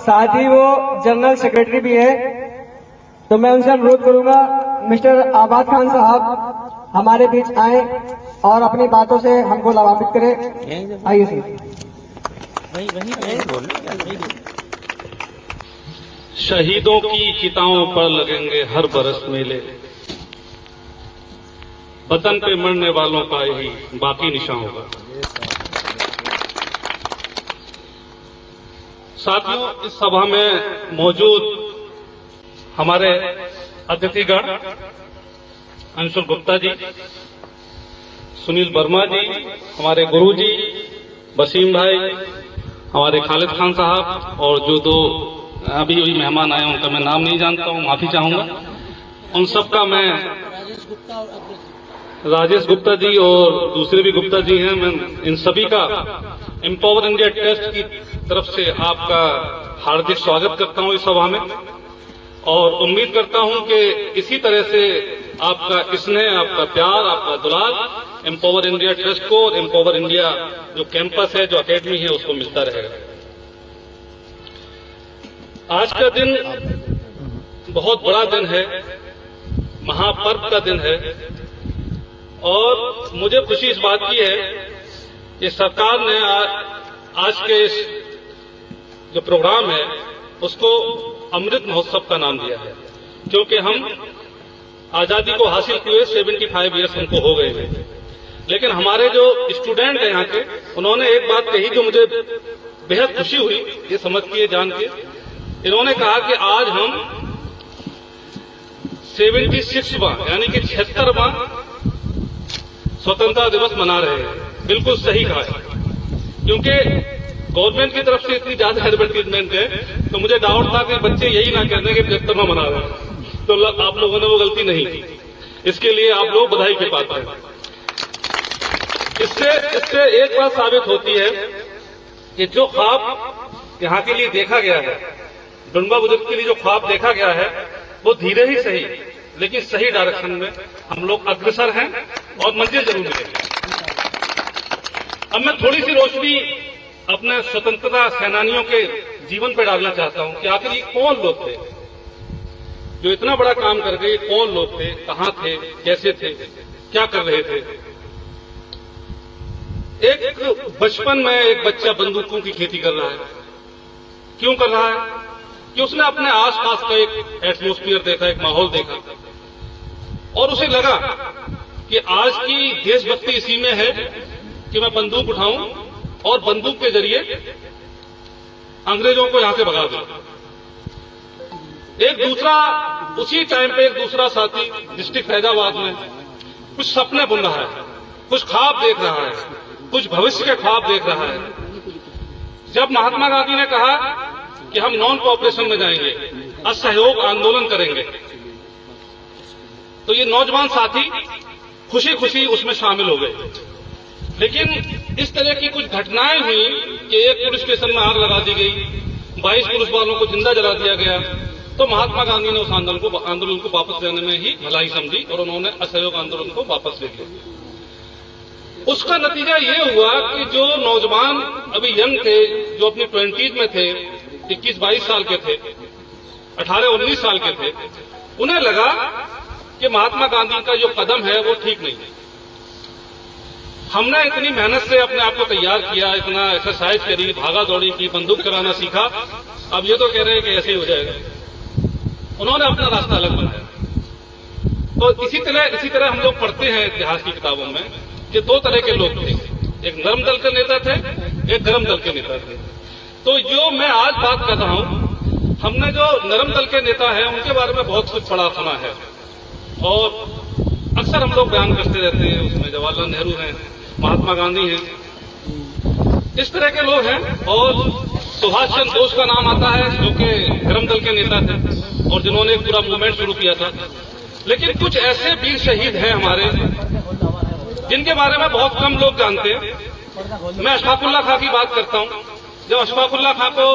साथ ही वो general secretary भी है। तो मैं उनसे अनुरोध करूंगा मिस्टर आबाद खान साहब हमारे बीच आए और अपनी बातों से हमको लाभान्वित करें। आइए सर। शहीदों की चिताओं पर लगेंगे हर बरस मेले, वतन पे मरने वालों का यही बाकी निशान होगा। साथियों, इस सभा में मौजूद हमारे अतिथिगण अंशुल गुप्ता जी, सुनील वर्मा जी, हमारे गुरु जी वसीम भाई, हमारे खालिद खान साहब और जो दो अभी मेहमान आए उनका मैं नाम नहीं जानता हूं, माफी चाहूंगा। उन सबका मैं राजेश गुप्ता जी और दूसरे भी गुप्ता जी हैं, मैं इन सभी का एम्पावर इंडिया ट्रस्ट की तरफ से आपका हार्दिक स्वागत करता हूं इस सभा में और उम्मीद करता हूं कि इसी तरह से आपका स्नेह, आपका प्यार, आपका दुलार एम्पावर इंडिया ट्रस्ट को और एम्पावर इंडिया जो कैंपस है, जो एकेडमी है, उसको मिलता रहेगा। आज का दिन बहुत बड़ा दिन है, महापर्व का दिन है और मुझे खुशी इस बात की है कि सरकार ने आज के इस जो प्रोग्राम है उसको अमृत महोत्सव का नाम दिया है, क्योंकि हम आजादी को हासिल किए 75 ईयर्स हमको हो गए हैं। लेकिन हमारे जो स्टूडेंट हैं यहाँ के, उन्होंने एक बात कही जो मुझे बेहद खुशी हुई ये समझ के, जान के। इन्होंने कहा कि आज हम 76वां यानी कि 76वां स्वतंत्रता दिवस मना रहे हैं। बिल्कुल सही कहा है, क्योंकि गवर्नमेंट की तरफ से इतनी ज्यादा एडवर्टीजमेंट है तो मुझे डाउट था कि बच्चे यही ना कहने कि 75वां मना रहे हैं, तो आप लोगों ने वो गलती नहीं की। इसके लिए आप लोग बधाई के पात्र हैं। इससे एक बात साबित होती है कि जो ख्वाब यहाँ के लिए देखा गया है, डुंडवा बुजुर्ग के लिए जो ख्वाब देखा गया है, वो धीरे ही सही लेकिन सही डायरेक्शन में हम लोग अग्रसर हैं और मंजिल जरूर मिलेगी। अब मैं थोड़ी सी रोशनी अपने स्वतंत्रता सेनानियों के जीवन पर डालना चाहता हूं कि आखिर ये कौन लोग थे जो इतना बड़ा काम कर गए। कौन लोग थे, कहां थे, कैसे थे, क्या कर रहे थे। एक बचपन में एक बच्चा बंदूकों की खेती कर रहा है। क्यों कर रहा है? कि उसने अपने आसपास का एक एटमॉस्फेयर देखा, एक माहौल देखा और उसे लगा कि आज की देशभक्ति इसी में है कि मैं बंदूक उठाऊं और बंदूक के जरिए अंग्रेजों को यहां से भगा दूं। एक दूसरा उसी टाइम पे एक दूसरा साथी डिस्ट्रिक्ट फैजाबाद में कुछ सपने बुन रहा है, कुछ ख्वाब देख रहा है, कुछ भविष्य के ख्वाब देख रहा है। जब महात्मा गांधी ने कहा कि हम नॉन कोऑपरेशन में जाएंगे, असहयोग आंदोलन करेंगे, तो ये नौजवान साथी खुशी खुशी उसमें शामिल हो गए। लेकिन इस तरह की कुछ घटनाएं हुई कि एक पुलिस स्टेशन में आग लगा दी गई, 22 पुलिस वालों को जिंदा जला दिया गया, तो महात्मा गांधी ने उस आंदोलन को वापस लेने में ही भलाई समझी और उन्होंने असहयोग आंदोलन को वापस ले लिया। उसका नतीजा ये हुआ कि जो नौजवान अभी यंग थे, जो अपनी 20s में थे, 21-22 साल के थे, 18-19 साल के थे, उन्हें लगा कि महात्मा गांधी का जो कदम है वो ठीक नहीं है। हमने इतनी मेहनत से अपने आप को तैयार किया, इतना एक्सरसाइज करी, भागा दौड़ी की, बंदूक चलाना सीखा, अब ये तो कह रहे हैं कि ऐसे ही हो जाएगा। उन्होंने अपना रास्ता अलग बनाया। तो इसी तरह हम लोग पढ़ते हैं इतिहास की किताबों में कि दो तरह के लोग थे, एक नरम दल के नेता थे, एक गर्म दल के नेता थे। तो जो मैं आज बात कर रहा हूं, हमने जो नरम दल के नेता हैं उनके बारे में बहुत कुछ पढ़ा सुना है और अक्सर हम लोग बयान करते रहते हैं। उसमें जवाहरलाल नेहरू हैं, महात्मा गांधी हैं, इस तरह के लोग हैं। और सुभाष चंद्र बोस का नाम आता है जो कि गर्म दल के नेता थे और जिन्होंने एक पूरा मूवमेंट शुरू किया था। लेकिन कुछ ऐसे वीर शहीद हैं हमारे जिनके बारे में बहुत कम लोग जानते हैं। मैं अशफाकुल्ला खां की बात करता हूं। जब अशफाकुल्ला खां को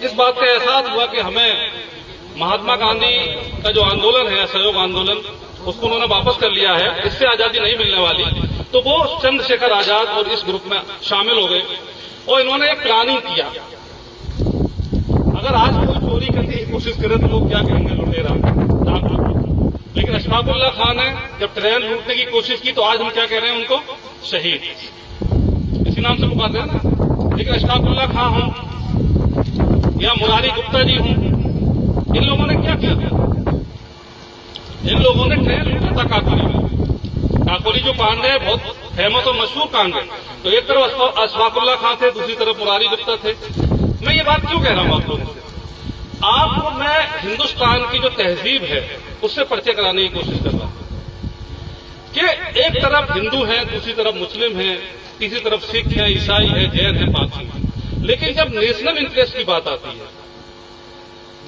इस बात का एहसास हुआ कि हमें महात्मा गांधी का जो आंदोलन है, असहयोग आंदोलन, उसको उन्होंने वापस कर लिया है, इससे आजादी नहीं मिलने वाली, तो वो चंद्रशेखर आजाद और इस ग्रुप में शामिल हो गए और इन्होंने एक प्लानिंग किया अगर आज कोई चोरी करने की कोशिश करे तो लोग क्या कहेंगे, लुटेरा, लेकिन अशफाकुल्लाह खान ने जब ट्रेन लूटने की कोशिश की तो आज हम क्या कह रहे हैं उनको, शहीद, इसी नाम से पुकारते हैं ना। लेकिन अशफाकुल्लाह खान हूं या मुरारी गुप्ता जी हूं, इन लोगों ने क्या किया, इन लोगों ने ट्रेन लूटा था काकोरी में। काकोरी जो कांड है बहुत फेमस और मशहूर कांड है। तो एक तरफ अशफाकुल्लाह खान थे, दूसरी तरफ मुरारी गुप्ता थे। मैं ये बात क्यों कह रहा हूं आप लोगों से, आपको मैं हिंदुस्तान की जो तहजीब है उससे परिचय कराने की कोशिश कर रहा हूं कि एक तरफ हिंदू है, दूसरी तरफ मुस्लिम है, तीसरी तरफ सिख है, ईसाई है, जैन है, पारसी है। लेकिन जब नेशनल इंटरेस्ट की बात आती है,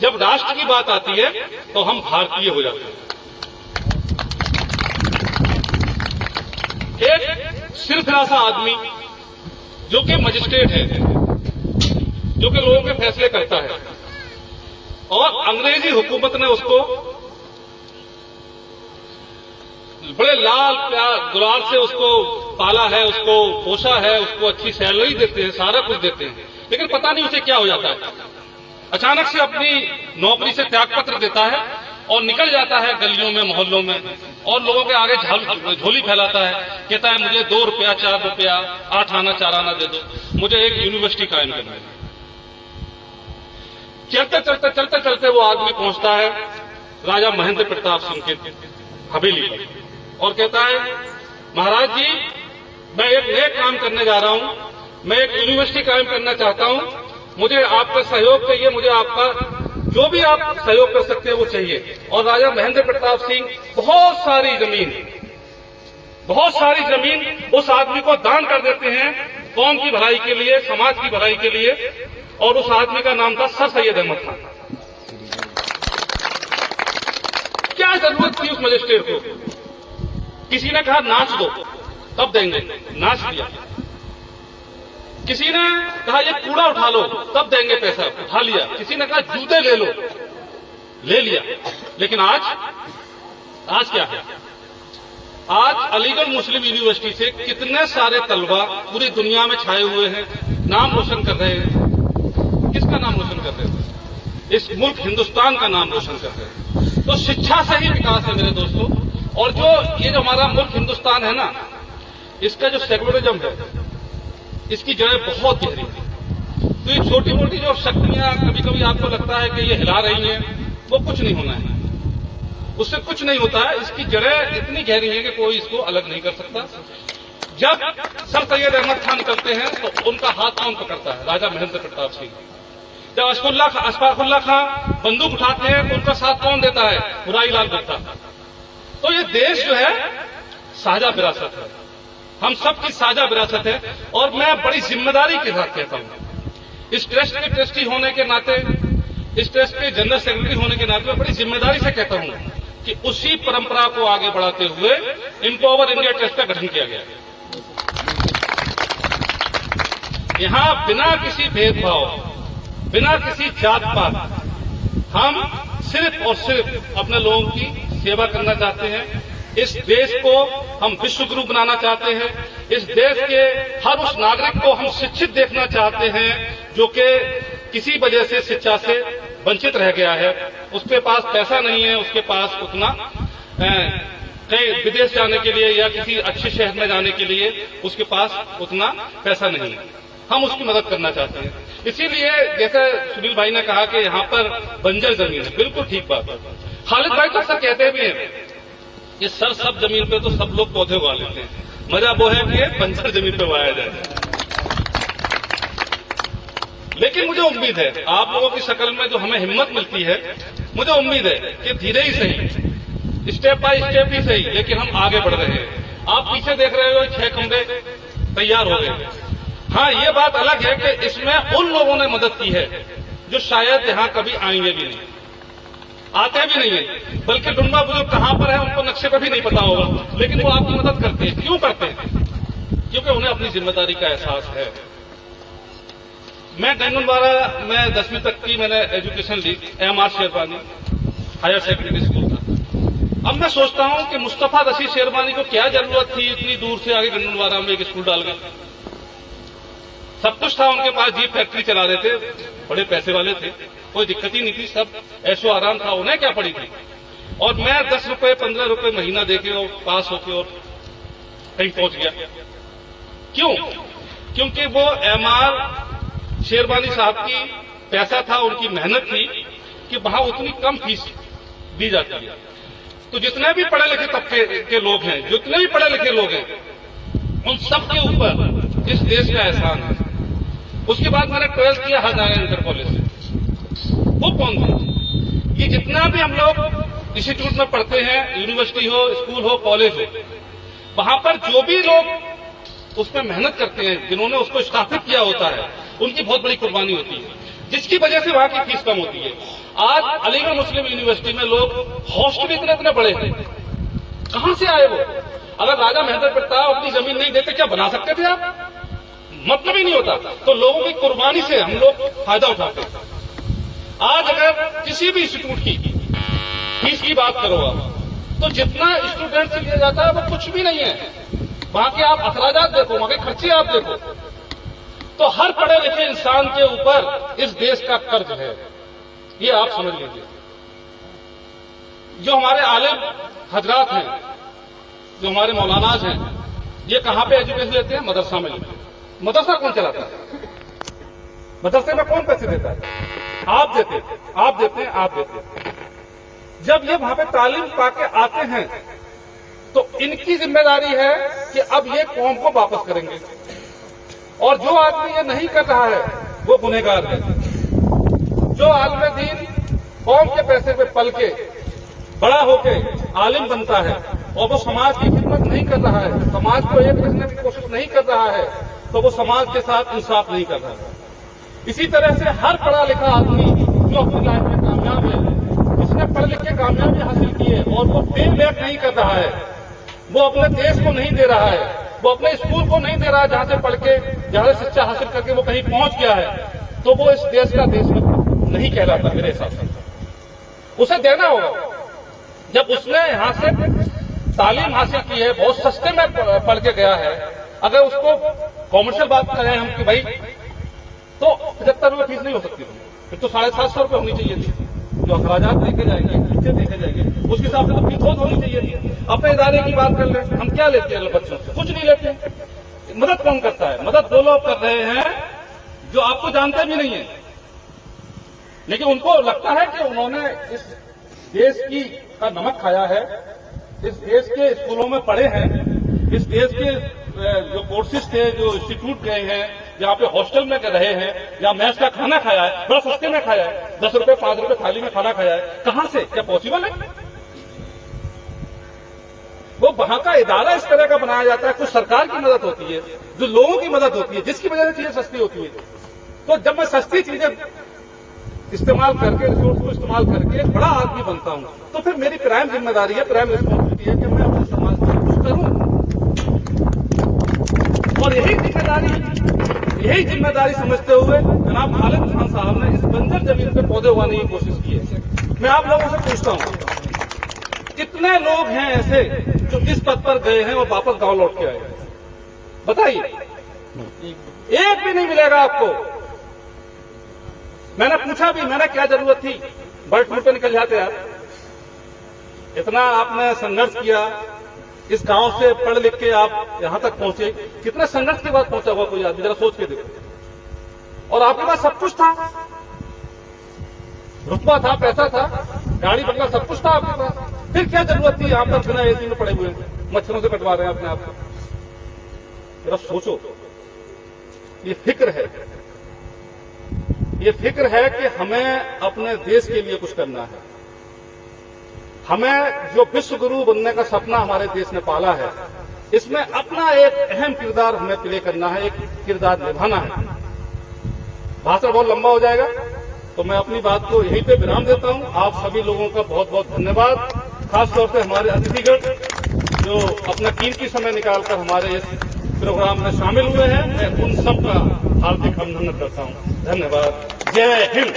जब राष्ट्र की बात आती है तो हम भारतीय हो जाते हैं। एक सिरफिरासा आदमी जो कि मजिस्ट्रेट है, जो कि लोगों के फैसले करता है, और अंग्रेजी हुकूमत ने उसको बड़े लाल प्यार दुलार से उसको पाला है, उसको पोषा है, उसको अच्छी सैलरी देते हैं, सारा कुछ देते हैं, लेकिन पता नहीं उसे क्या हो जाता है। अचानक से अपनी नौकरी से त्यागपत्र देता है और निकल जाता है गलियों में, मोहल्लों में, और लोगों के आगे झोली फैलाता है, कहता है मुझे 2 रुपया 4 रुपया 8 आना 4 आना दे दो, मुझे एक यूनिवर्सिटी कायम करना है। चलते चलते चलते चलते वो आदमी पहुंचता है राजा महेंद्र प्रताप सिंह की हवेली पर और कहता है, महाराज जी मैं एक नए काम करने जा रहा हूं, मैं एक यूनिवर्सिटी कायम करना चाहता हूं, मुझे आपका सहयोग चाहिए, मुझे आपका जो भी आप सहयोग कर सकते हैं वो चाहिए। और राजा महेंद्र प्रताप सिंह बहुत सारी जमीन उस आदमी को दान कर देते हैं, कौम की भलाई के लिए, समाज की भलाई के लिए, और उस आदमी का नाम था सर सैयद अहमद खान। क्या जरूरत थी उस मजिस्ट्रेट को, किसी ने कहा नाच दो तब देंगे, नाच दिया। किसी ने कहा ये कूड़ा उठा लो तब देंगे पैसा, उठा लिया। किसी ने कहा जूते ले लो, ले लिया। लेकिन आज क्या है, आज अलीगढ़ मुस्लिम यूनिवर्सिटी से कितने सारे तलबा पूरी दुनिया में छाए हुए हैं, नाम रोशन कर रहे हैं। किसका नाम रोशन कर रहे हैं? इस मुल्क हिंदुस्तान का नाम रोशन कर रहे हैं। तो शिक्षा से ही विकास है मेरे दोस्तों। और ये जो हमारा मुल्क हिंदुस्तान है ना, इसका जो सेकुलरिज्म है, इसकी जड़ें बहुत गहरी है। तो ये छोटी मोटी जो शक्तियां कभी कभी आपको लगता है कि ये हिला रही हैं, वो कुछ नहीं होना है, उससे कुछ नहीं होता है। इसकी जड़ें इतनी गहरी है कि कोई इसको अलग नहीं कर सकता। जब सर सैयद अहमद खान निकलते हैं तो उनका हाथ कौन पकड़ता है? राजा महेंद्र प्रताप सिंह। जब अशफाकुल्लाह खान बंदूक उठाते हैं तो उनका साथ कौन देता है? हुराई लाल भुट्टा। तो ये देश जो है साझा विरासत है, हम सबकी साझा विरासत है। और मैं बड़ी जिम्मेदारी के साथ कहता हूं, इस ट्रस्ट के ट्रस्टी होने के नाते, इस ट्रस्ट के जनरल सेक्रेटरी होने के नाते मैं बड़ी जिम्मेदारी से कहता हूं कि उसी परंपरा को आगे बढ़ाते हुए एम्पावर इंडिया ट्रस्ट का गठन किया गया। यहां बिना किसी भेदभाव, बिना किसी जात पात, हम सिर्फ और सिर्फ अपने लोगों की सेवा करना चाहते हैं। इस देश को हम विश्व गुरु बनाना चाहते हैं। इस देश के हर उस नागरिक को हम शिक्षित देखना चाहते हैं जो कि किसी वजह से शिक्षा से वंचित रह गया है, उसके पास पैसा नहीं है, उसके पास उतना कहीं विदेश जाने के लिए या किसी अच्छे शहर में जाने के लिए उसके पास उतना पैसा नहीं है। हम उसकी मदद करना चाहते हैं। इसीलिए जैसे सुनील भाई ने कहा कि यहाँ पर बंजर जमीन है, बिल्कुल ठीक बात है। खालिद भाई तो अक्सर कहते भी हैं कि सर सब जमीन पे तो सब लोग पौधे उगा लेते हैं, मजा वो है कि बंजर जमीन पे उगाया जाए। लेकिन मुझे उम्मीद है आप लोगों की शक्ल में जो हमें हिम्मत मिलती है, मुझे उम्मीद है कि धीरे ही सही, स्टेप बाय स्टेप ही सही, लेकिन हम आगे बढ़ रहे हैं। आप पीछे देख रहे हो 6 खंबे तैयार हो गए। हाँ, ये बात अलग है कि इसमें उन लोगों ने मदद की है जो शायद यहाँ कभी आएंगे भी नहीं, आते भी नहीं है, बल्कि डुम्बा बुजुर्ग कहां पर है उनको नक्शे पर भी नहीं पता होगा, लेकिन वो आपकी मदद करते हैं। क्यों करते हैं? क्योंकि उन्हें अपनी जिम्मेदारी का एहसास है। मैं गंगनवाड़ा में 10वीं तक की मैंने एजुकेशन ली, MR Sherwani higher secondary school था। अब मैं सोचता हूं कि मुस्तफा रशीद शेरवानी को क्या जरूरत थी इतनी दूर से आगे गंगनवाड़ा में एक स्कूल डाल गए। सब कुछ था उनके पास, जीप फैक्ट्री चला रहे थे, बड़े पैसे वाले थे, कोई दिक्कत ही नहीं थी, सब ऐशो आराम था, उन्हें क्या पड़ी थी। और मैं 10 रुपए 15 रुपए महीना देके और पास होके और कहीं पहुंच गया। क्यों? क्योंकि वो एमआर शेरवानी साहब की पैसा था, उनकी मेहनत थी कि वहां उतनी कम फीस दी जाती है। तो जितने भी पढ़े लिखे तबके के लोग हैं, जितने भी पढ़े लिखे लोग हैं, उन सब के ऊपर इस देश का एहसान है। उसके बाद मैंने 12th किया हजारा इंटर कॉलेज से। वो कौन थे? ये जितना भी हम लोग इंस्टीट्यूट में पढ़ते हैं, यूनिवर्सिटी हो, स्कूल हो, कॉलेज हो, वहां पर जो भी लोग उसमें मेहनत करते हैं, जिन्होंने उसको स्थापित किया होता है, उनकी बहुत बड़ी कुर्बानी होती है, जिसकी वजह से वहां की फीस कम होती है। आज अलीगढ़ मुस्लिम यूनिवर्सिटी में लोग हॉस्टल इतने इतने बड़े हैं, कहां से आए वो? अगर राजा महेंद्र प्रताप अपनी जमीन नहीं देते, क्या बना सकते थे आप? मतलब ही नहीं होता। तो लोगों की कुर्बानी से हम लोग फायदा उठाते हैं। आज अगर किसी भी इंस्टीट्यूट की फीस की बात करो आप, तो जितना स्टूडेंट से लिया जाता है वो कुछ भी नहीं है। वहां के आप अखराजात देखो, वहां के खर्चे आप देखो, तो हर पढ़े लिखे इंसान के ऊपर इस देश का कर्ज है, ये आप समझ लीजिए। जो हमारे आलिम हजरात हैं, जो हमारे मौलानाज हैं, ये कहां पे एजुकेशन लेते हैं? मदरसा में लेते हैं। मदरसा कौन चलाता है? मदरसे में कौन पैसे देता है? आप देते हैं, आप देते हैं, आप देते हैं। जब ये वहां पे तालीम पाके आते हैं, तो इनकी जिम्मेदारी है कि अब ये कौम को वापस करेंगे। और जो आदमी ये नहीं कर रहा है वो गुनहगार है। जो आलिम दीन कौम के पैसे पे पल के बड़ा होके आलिम बनता है और वो समाज की खिदमत नहीं कर रहा है, समाज को एक रखने की कोशिश नहीं कर रहा है, तो वो समाज के साथ इंसाफ नहीं कर रहा है। इसी तरह से हर पढ़ा लिखा आदमी जो अपनी लाइफ में कामयाब है, जिसने पढ़ लिख के कामयाबी हासिल की है और वो पे बैक नहीं कर रहा है, वो अपने देश को नहीं दे रहा है, वो अपने स्कूल को नहीं दे रहा है, जहां से पढ़ के, जहां से शिक्षा हासिल करके वो कहीं पहुंच गया है, तो वो इस देश का देशभक्त नहीं कहलाता मेरे हिसाब से। उसे देना होगा। जब उसने यहां से तालीम हासिल की है, बहुत सस्ते में पढ़ के गया है, अगर उसको कॉमर्शियल बात करें हम कि भाई तो 75 रुपये फीस नहीं हो सकती, फिर तो 750 रुपये होनी चाहिए थी। जो अखराजात देखे जाएंगे, खर्चे देखे जाएंगे, उसके हिसाब से तो फीस बहुत होनी चाहिए थी। अपने इदारे की बात कर ले, हम क्या लेते हैं बच्चों से? कुछ नहीं लेते। मदद कौन करता है? मदद वो लोग कर रहे हैं जो आपको जानते भी नहीं है, लेकिन उनको लगता है कि उन्होंने इस देश की का नमक खाया है, इस देश के स्कूलों में पढ़े हैं, इस देश के जो कोर्सेज थे, जो इंस्टीट्यूट गए हैं, जहां पे हॉस्टल में रहे हैं, या मैस का खाना खाया है, बड़ा सस्ते में खाया है, 10 रुपए 5 रुपए थाली में खाना खाया है, कहां से? क्या पॉसिबल है? वो वहां का इदारा इस तरह का बनाया जाता है, कुछ सरकार की मदद होती है, जो लोगों की मदद होती है, जिसकी वजह से चीजें सस्ती होती है। तो जब मैं सस्ती चीजें इस्तेमाल करके, रिसोर्स को इस्तेमाल करके एक बड़ा आदमी बनता हूं, तो फिर मेरी प्राइम जिम्मेदारी है, प्राइम रिस्पॉन्सिबिलिटी है कि मैं अपने समाज को कुछ करूं। और यही जिम्मेदारी समझते हुए जनाब खालिद खान साहब ने इस बंजर जमीन पे पौधे उगाने की कोशिश की है। मैं आप लोगों से पूछता हूं, कितने लोग हैं ऐसे जो इस पद पर गए हैं और वापस गांव लौट के आए? बताइए, एक भी नहीं मिलेगा आपको। मैंने पूछा भी, मैंने क्या जरूरत थी, बर्ड फ्लू पे निकल जाते यार। इतना आपने संघर्ष किया, इस गांव से पढ़ लिख के आप यहां तक पहुंचे, कितने संघर्ष के बाद पहुंचा हुआ कोई आदमी, जरा सोच के देखो। और आपके पास सब कुछ था, रुतबा था, पैसा था, गाड़ी बंगला सब कुछ था आपके पास, फिर क्या जरूरत थी यहां पर बिना एसी में पड़े हुए मच्छरों से कटवा रहे हैं अपने आप को? जरा सोचो। ये फिक्र है, ये फिक्र है कि हमें अपने देश के लिए कुछ करना है। हमें जो विश्व गुरु बनने का सपना हमारे देश ने पाला है, इसमें अपना एक अहम किरदार हमें प्ले करना है, एक किरदार निभाना है। भाषण बहुत लंबा हो जाएगा, तो मैं अपनी बात को यहीं पे विराम देता हूं। आप सभी लोगों का बहुत बहुत धन्यवाद, खासतौर से हमारे अतिथिगण जो अपना कीमती समय निकालकर हमारे इस प्रोग्राम में शामिल हुए हैं। मैं उन सब का हार्दिक अभिनंदन करता हूं। धन्यवाद। जय हिंद।